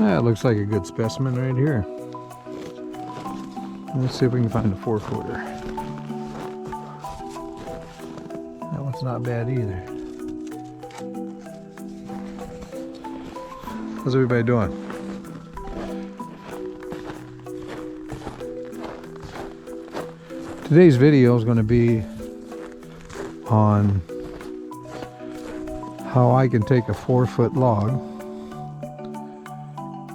That looks like a good specimen right here. Let's see if we can find a 4-footer. That one's not bad either. How's everybody doing? Today's video is going to be on how I can take a 4-foot log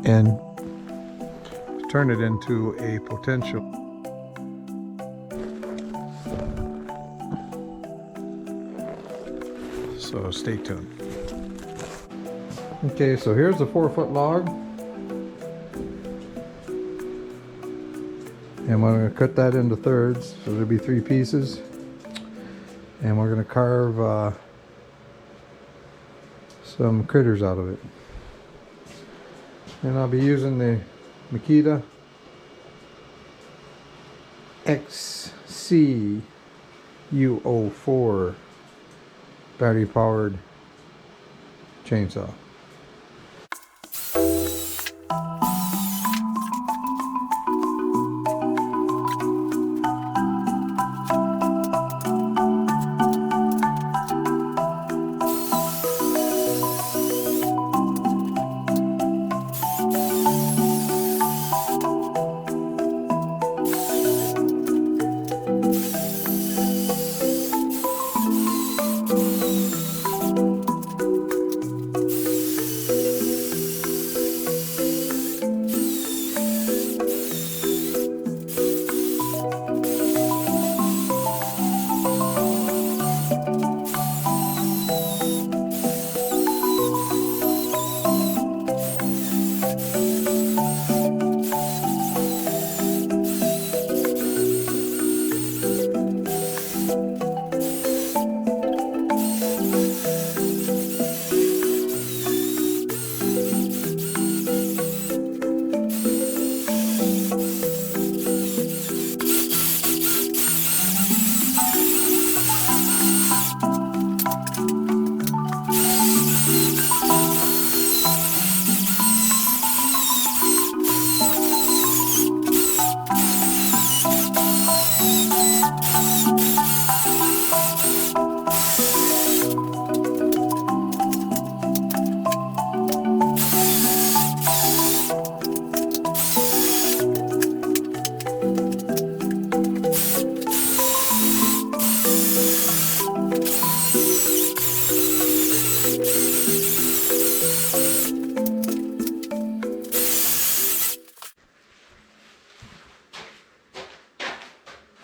and turn it into a potential. So stay tuned. Okay, so here's the 4-foot log. And we're going to cut that into thirds. So there'll be 3 pieces. And we're going to carve some critters out of it. And I'll be using the Makita XC-U04 battery powered chainsaw.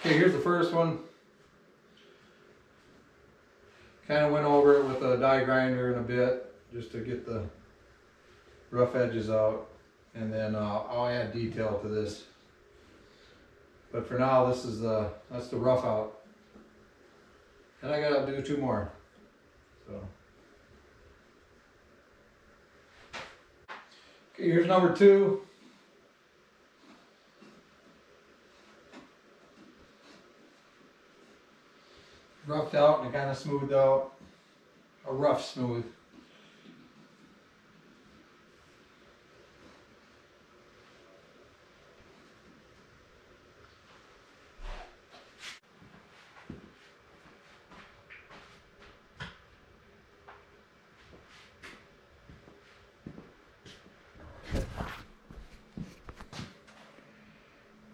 Okay, here's the first one. Kind of went over it with a die grinder in a bit, just to get the rough edges out, and then I'll add detail to this. But for now, this is that's the rough out, and I gotta do 2 more. So, okay, here's number 2. Roughed out and kind of smoothed out, a rough smooth.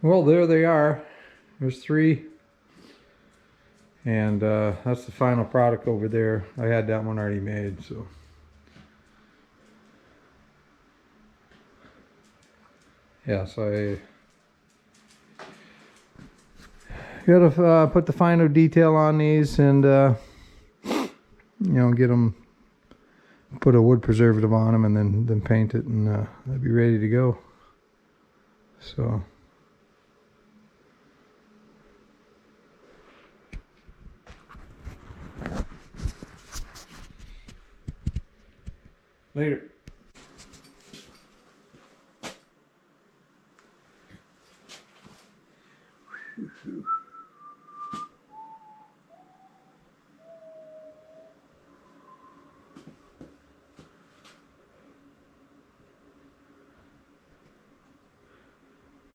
Well, there they are. There's 3. And that's the final product over there. I had that one already made, so. Yeah, so I gotta put the final detail on these and, you know, get them, put a wood preservative on them and then paint it, and they'll be ready to go. So. Later. Whew.